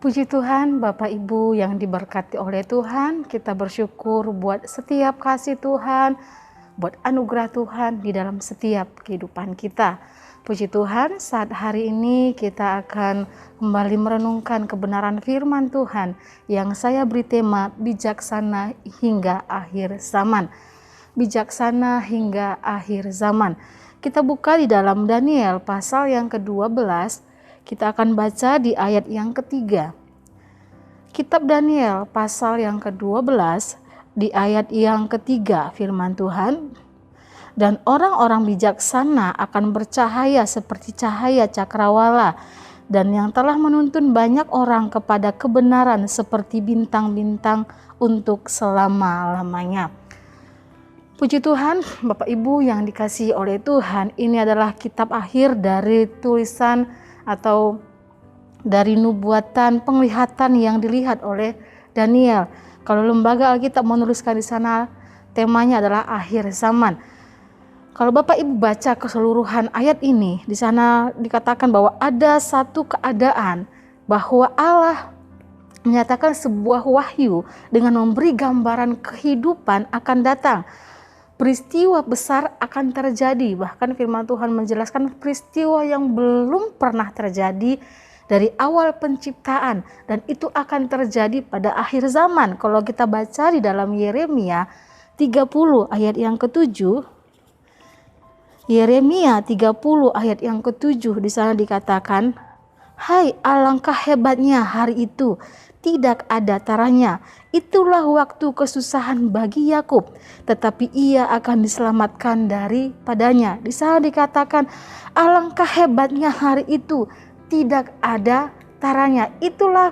Puji Tuhan, Bapak Ibu yang diberkati oleh Tuhan, kita bersyukur buat setiap kasih Tuhan, buat anugerah Tuhan di dalam setiap kehidupan kita. Puji Tuhan, saat hari ini kita akan kembali merenungkan kebenaran firman Tuhan yang saya beri tema bijaksana hingga akhir zaman. Bijaksana hingga akhir zaman. Kita buka di dalam Daniel pasal yang ke-12. Kita akan baca di ayat yang ketiga. Kitab Daniel pasal yang ke-12 di ayat yang ketiga, firman Tuhan, dan orang-orang bijaksana akan bercahaya seperti cahaya cakrawala, dan yang telah menuntun banyak orang kepada kebenaran seperti bintang-bintang untuk selama-lamanya. Puji Tuhan, Bapak Ibu yang dikasihi oleh Tuhan, ini adalah kitab akhir dari tulisan atau dari nubuatan penglihatan yang dilihat oleh Daniel. Kalau lembaga Alkitab menuliskan di sana temanya adalah akhir zaman. Kalau Bapak Ibu baca keseluruhan ayat ini, di sana dikatakan bahwa ada satu keadaan bahwa Allah menyatakan sebuah wahyu dengan memberi gambaran kehidupan akan datang. Peristiwa besar akan terjadi, bahkan firman Tuhan menjelaskan peristiwa yang belum pernah terjadi dari awal penciptaan, dan itu akan terjadi pada akhir zaman. Kalau kita baca di dalam Yeremia 30 ayat yang ke-7, Yeremia 30 ayat yang ke-7, di sana dikatakan, "Hai, alangkah hebatnya hari itu, tidak ada taranya. Itulah waktu kesusahan bagi Yakub, tetapi ia akan diselamatkan daripadanya." Di sana dikatakan, alangkah hebatnya hari itu, tidak ada taranya. Itulah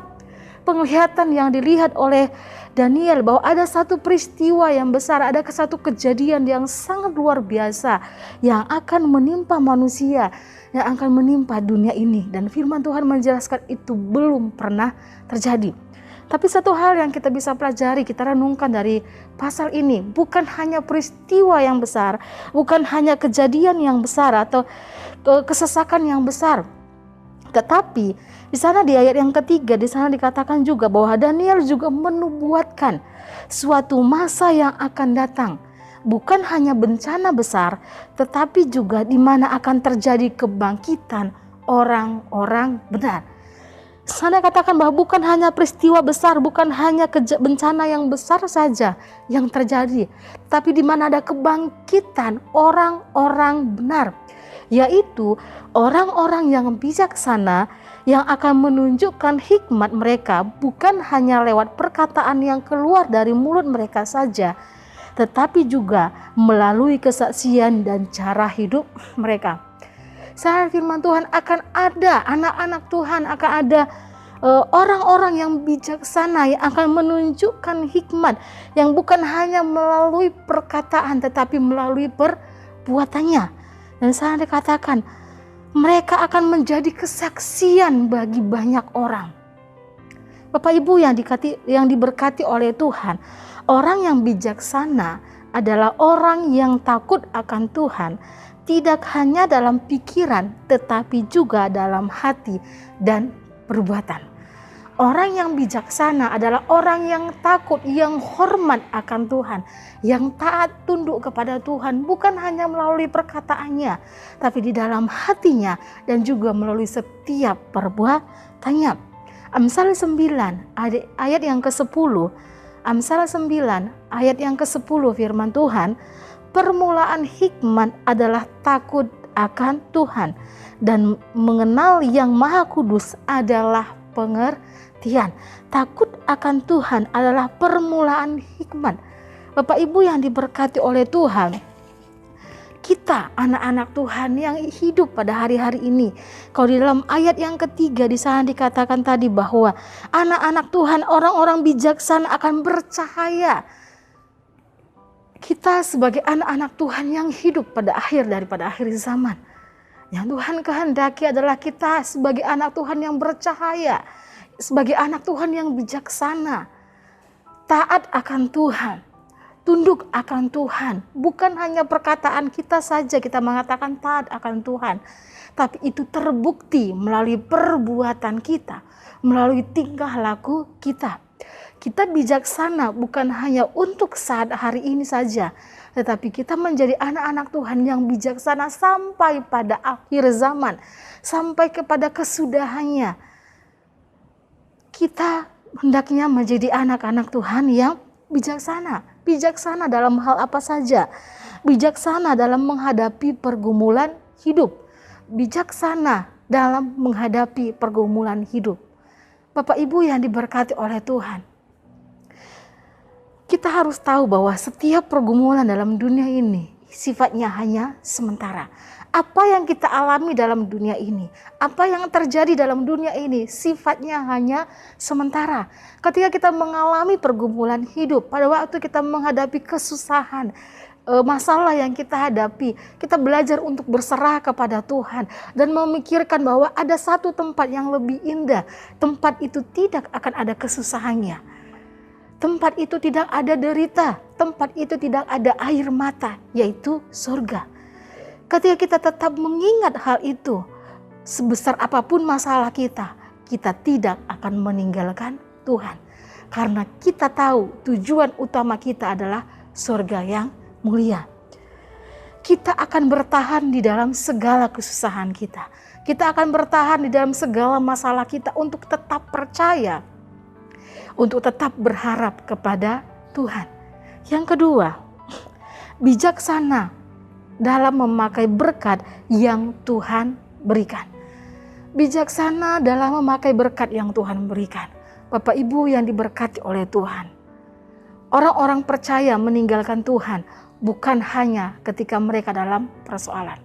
penglihatan yang dilihat oleh Daniel, bahwa ada satu peristiwa yang besar, ada satu kejadian yang sangat luar biasa yang akan menimpa manusia, yang akan menimpa dunia ini. Dan firman Tuhan menjelaskan itu belum pernah terjadi. Tapi satu hal yang kita bisa pelajari, kita renungkan dari pasal ini, bukan hanya peristiwa yang besar, bukan hanya kejadian yang besar atau kesesakan yang besar, tetapi di sana di ayat yang ketiga, di sana dikatakan juga bahwa Daniel juga menubuatkan suatu masa yang akan datang. Bukan hanya bencana besar, tetapi juga di mana akan terjadi kebangkitan orang-orang benar. Sana katakan bahwa bukan hanya peristiwa besar, bukan hanya bencana yang besar saja yang terjadi, tapi di mana ada kebangkitan orang-orang benar, yaitu orang-orang yang bijaksana yang akan menunjukkan hikmat mereka bukan hanya lewat perkataan yang keluar dari mulut mereka saja, tetapi juga melalui kesaksian dan cara hidup mereka. Saat firman Tuhan akan ada anak-anak Tuhan, akan ada orang-orang yang bijaksana yang akan menunjukkan hikmat yang bukan hanya melalui perkataan tetapi melalui perbuatannya. Dan saya dikatakan mereka akan menjadi kesaksian bagi banyak orang. Bapak Ibu yang diberkati oleh Tuhan, orang yang bijaksana adalah orang yang takut akan Tuhan, tidak hanya dalam pikiran tetapi juga dalam hati dan perbuatan. Orang yang bijaksana adalah orang yang takut, yang hormat akan Tuhan, yang taat tunduk kepada Tuhan, bukan hanya melalui perkataannya, tapi di dalam hatinya dan juga melalui setiap perbuatannya. Amsal 9 ayat yang ke-10, Amsal 9 ayat yang ke-10 firman Tuhan, permulaan hikmat adalah takut akan Tuhan, dan mengenal yang Maha Kudus adalah pengertian. Takut akan Tuhan adalah permulaan hikmat. Bapak Ibu yang diberkati oleh Tuhan, kita anak-anak Tuhan yang hidup pada hari-hari ini, kalau di dalam ayat yang ketiga di sana dikatakan tadi bahwa anak-anak Tuhan, orang-orang bijaksana akan bercahaya. Kita sebagai anak-anak Tuhan yang hidup pada daripada akhir zaman, yang Tuhan kehendaki adalah kita sebagai anak Tuhan yang bercahaya, sebagai anak Tuhan yang bijaksana, taat akan Tuhan, tunduk akan Tuhan. Bukan hanya perkataan kita saja kita mengatakan taat akan Tuhan, tapi itu terbukti melalui perbuatan kita, melalui tingkah laku kita. Kita bijaksana bukan hanya untuk saat hari ini saja, tetapi kita menjadi anak-anak Tuhan yang bijaksana sampai pada akhir zaman, sampai kepada kesudahannya. Kita hendaknya menjadi anak-anak Tuhan yang bijaksana. Bijaksana dalam hal apa saja? Bijaksana dalam menghadapi pergumulan hidup. Bijaksana dalam menghadapi pergumulan hidup. Bapak Ibu yang diberkati oleh Tuhan, kita harus tahu bahwa setiap pergumulan dalam dunia ini sifatnya hanya sementara. Apa yang kita alami dalam dunia ini, apa yang terjadi dalam dunia ini sifatnya hanya sementara. Ketika kita mengalami pergumulan hidup, pada waktu kita menghadapi kesusahan, masalah yang kita hadapi, kita belajar untuk berserah kepada Tuhan dan memikirkan bahwa ada satu tempat yang lebih indah. Tempat itu tidak akan ada kesusahannya. Tempat itu tidak ada derita, tempat itu tidak ada air mata, yaitu surga. Ketika kita tetap mengingat hal itu, sebesar apapun masalah kita tidak akan meninggalkan Tuhan. Karena kita tahu tujuan utama kita adalah surga yang mulia. Kita akan bertahan di dalam segala kesusahan kita. Kita akan bertahan di dalam segala masalah kita untuk tetap percaya, untuk tetap berharap kepada Tuhan. Yang kedua, bijaksana dalam memakai berkat yang Tuhan berikan. Bijaksana dalam memakai berkat yang Tuhan berikan. Bapak Ibu yang diberkati oleh Tuhan, orang-orang percaya meninggalkan Tuhan bukan hanya ketika mereka dalam persoalan.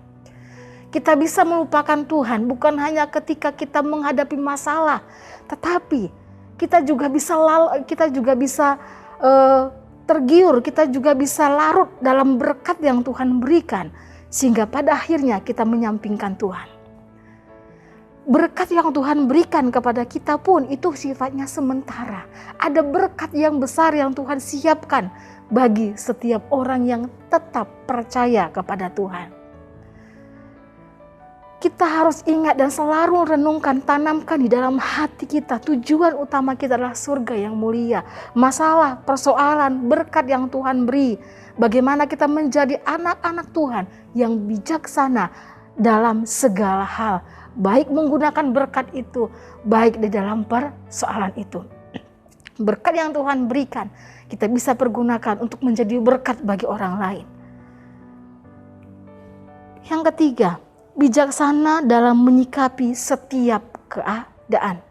Kita bisa melupakan Tuhan bukan hanya ketika kita menghadapi masalah, tetapi kita juga bisa tergiur, kita juga bisa larut dalam berkat yang Tuhan berikan, sehingga pada akhirnya kita menyampingkan Tuhan. Berkat yang Tuhan berikan kepada kita pun itu sifatnya sementara. Ada berkat yang besar yang Tuhan siapkan bagi setiap orang yang tetap percaya kepada Tuhan. Kita harus ingat dan selalu renungkan, tanamkan di dalam hati kita. Tujuan utama kita adalah surga yang mulia. Masalah, persoalan, berkat yang Tuhan beri. Bagaimana kita menjadi anak-anak Tuhan yang bijaksana dalam segala hal. Baik menggunakan berkat itu, baik di dalam persoalan itu. Berkat yang Tuhan berikan, kita bisa pergunakan untuk menjadi berkat bagi orang lain. Yang ketiga, bijaksana dalam menyikapi setiap keadaan.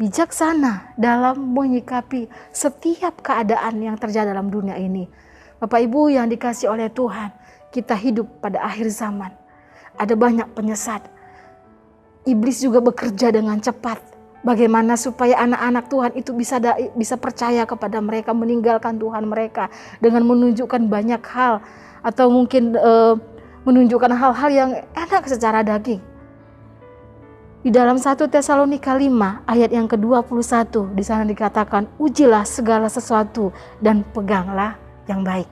Bijaksana dalam menyikapi setiap keadaan yang terjadi dalam dunia ini. Bapak Ibu yang dikasihi oleh Tuhan, kita hidup pada akhir zaman. Ada banyak penyesat. Iblis juga bekerja dengan cepat. Bagaimana supaya anak-anak Tuhan itu bisa percaya kepada mereka, meninggalkan Tuhan mereka dengan menunjukkan banyak hal, atau mungkin menunjukkan hal-hal yang enak secara daging. Di dalam 1 Tesalonika 5 ayat yang ke-21 di sana dikatakan, ujilah segala sesuatu dan peganglah yang baik.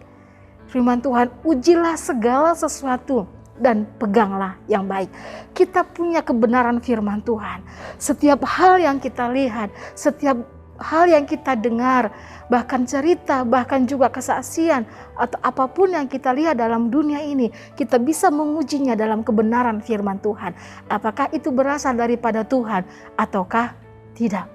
Firman Tuhan, ujilah segala sesuatu dan peganglah yang baik. Kita punya kebenaran firman Tuhan. Setiap hal yang kita lihat, setiap hal yang kita dengar, bahkan cerita, bahkan juga kesaksian, atau apapun yang kita lihat dalam dunia ini, kita bisa mengujinya dalam kebenaran firman Tuhan. Apakah itu berasal daripada Tuhan ataukah tidak?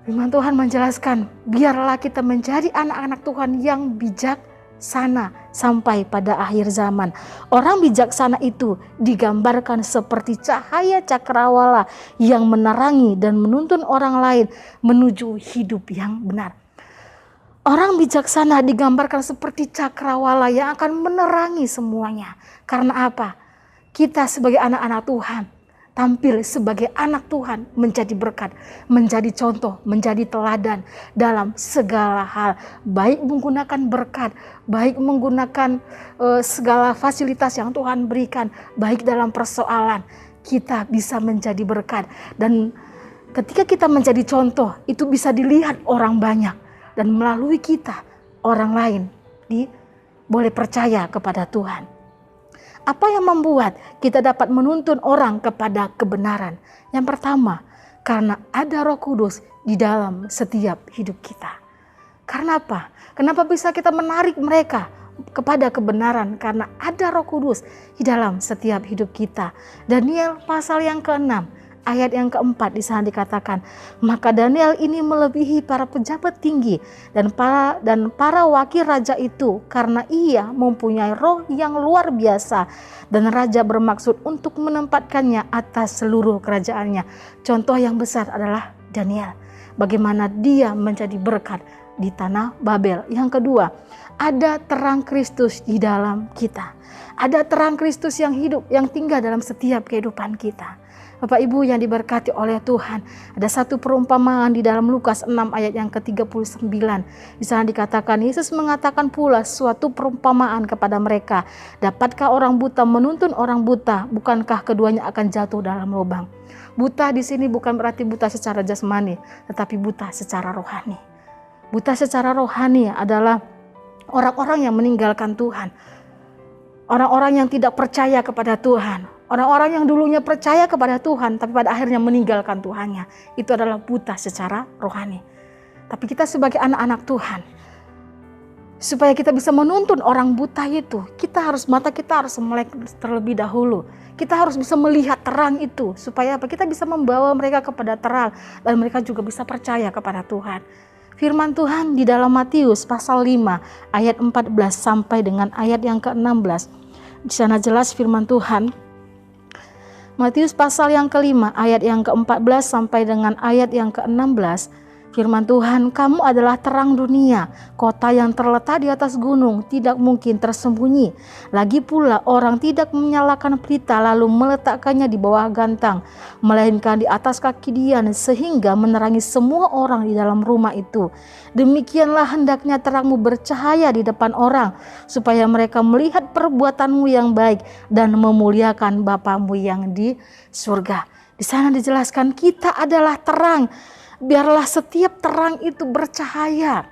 Firman Tuhan menjelaskan, biarlah kita menjadi anak-anak Tuhan yang bijaksana sampai pada akhir zaman. Orang bijaksana itu digambarkan seperti cahaya cakrawala yang menerangi dan menuntun orang lain menuju hidup yang benar. Orang bijaksana digambarkan seperti cakrawala yang akan menerangi semuanya. Karena apa? Kita sebagai anak-anak Tuhan tampil sebagai anak Tuhan, menjadi berkat, menjadi contoh, menjadi teladan dalam segala hal. Baik menggunakan berkat, baik menggunakan segala fasilitas yang Tuhan berikan, baik dalam persoalan, kita bisa menjadi berkat. Dan ketika kita menjadi contoh, itu bisa dilihat orang banyak. Dan melalui kita, orang lain boleh percaya kepada Tuhan. Apa yang membuat kita dapat menuntun orang kepada kebenaran? Yang pertama, karena ada Roh Kudus di dalam setiap hidup kita. Karena apa? Kenapa bisa kita menarik mereka kepada kebenaran? Karena ada Roh Kudus di dalam setiap hidup kita. Daniel pasal yang ke-6 ayat yang ke-4 di sana dikatakan, maka Daniel ini melebihi para pejabat tinggi dan para wakil raja itu, karena ia mempunyai roh yang luar biasa dan raja bermaksud untuk menempatkannya atas seluruh kerajaannya. Contoh yang besar adalah Daniel, bagaimana dia menjadi berkat di tanah Babel. Yang kedua, ada terang Kristus di dalam kita. Ada terang Kristus yang hidup, yang tinggal dalam setiap kehidupan kita. Bapak Ibu yang diberkati oleh Tuhan, ada satu perumpamaan di dalam Lukas 6 ayat yang ke-39. Di sana dikatakan, Yesus mengatakan pula suatu perumpamaan kepada mereka. Dapatkah orang buta menuntun orang buta? Bukankah keduanya akan jatuh dalam lubang? Buta di sini bukan berarti buta secara jasmani, tetapi buta secara rohani. Buta secara rohani adalah orang-orang yang meninggalkan Tuhan. Orang-orang yang tidak percaya kepada Tuhan. Orang-orang yang dulunya percaya kepada Tuhan, tapi pada akhirnya meninggalkan Tuhannya. Itu adalah buta secara rohani. Tapi kita sebagai anak-anak Tuhan, supaya kita bisa menuntun orang buta itu, mata kita harus melek terlebih dahulu. Kita harus bisa melihat terang itu, supaya apa? Kita bisa membawa mereka kepada terang, dan mereka juga bisa percaya kepada Tuhan. Firman Tuhan di dalam Matius pasal 5 ayat 14 sampai dengan ayat yang ke-16. Di sana jelas firman Tuhan. Matius pasal yang ke-5 ayat yang ke-14 sampai dengan ayat yang ke-16. Firman Tuhan, kamu adalah terang dunia, kota yang terletak di atas gunung, tidak mungkin tersembunyi. Lagi pula orang tidak menyalakan pelita lalu meletakkannya di bawah gantang, melainkan di atas kaki dian sehingga menerangi semua orang di dalam rumah itu. Demikianlah hendaknya terangmu bercahaya di depan orang, supaya mereka melihat perbuatanmu yang baik dan memuliakan Bapamu yang di surga. Di sana dijelaskan kita adalah terang. Biarlah setiap terang itu bercahaya.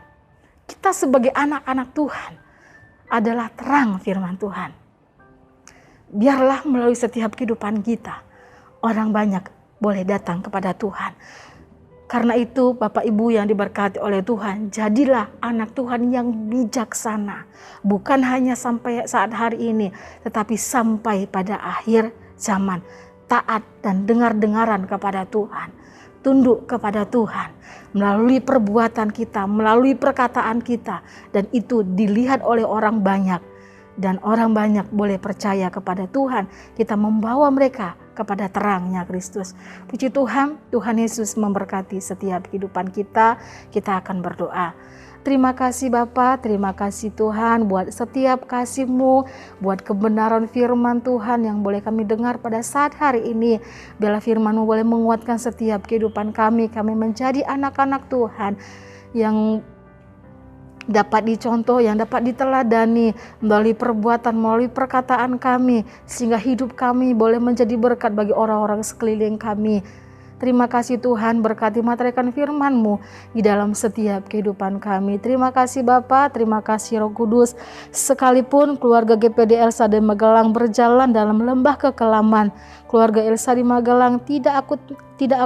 Kita sebagai anak-anak Tuhan adalah terang firman Tuhan. Biarlah melalui setiap kehidupan kita, orang banyak boleh datang kepada Tuhan. Karena itu Bapak Ibu yang diberkati oleh Tuhan, jadilah anak Tuhan yang bijaksana. Bukan hanya sampai saat hari ini, tetapi sampai pada akhir zaman. Taat dan dengar-dengaran kepada Tuhan. Tunduk kepada Tuhan melalui perbuatan kita, melalui perkataan kita, dan itu dilihat oleh orang banyak, dan orang banyak boleh percaya kepada Tuhan. Kita membawa mereka kepada terangnya Kristus. Puji Tuhan, Tuhan Yesus memberkati setiap kehidupan kita. Kita akan berdoa. Terima kasih Bapa, terima kasih Tuhan buat setiap kasih-Mu, buat kebenaran firman Tuhan yang boleh kami dengar pada saat hari ini. Biarlah firman-Mu boleh menguatkan setiap kehidupan kami menjadi anak-anak Tuhan yang dapat dicontoh, yang dapat diteladani melalui perbuatan, melalui perkataan kami, sehingga hidup kami boleh menjadi berkat bagi orang-orang sekeliling kami. Terima kasih Tuhan, berkati meteraikan firman-Mu di dalam setiap kehidupan kami. Terima kasih Bapa, terima kasih Roh Kudus. Sekalipun keluarga GPD Elsa di Magelang berjalan dalam lembah kekelaman, keluarga Elsa di Magelang tidak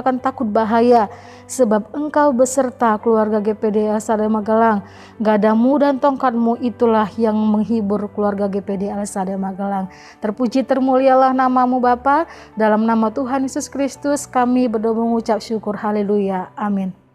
akan takut bahaya, sebab Engkau beserta keluarga GPD Elsa di Magelang. Gadamu dan tongkat-Mu itulah yang menghibur keluarga GPD Elsa di Magelang. Terpuji termulialah nama-Mu Bapa. Dalam nama Tuhan Yesus Kristus kami berdoa mengucap syukur. Haleluya. Amin.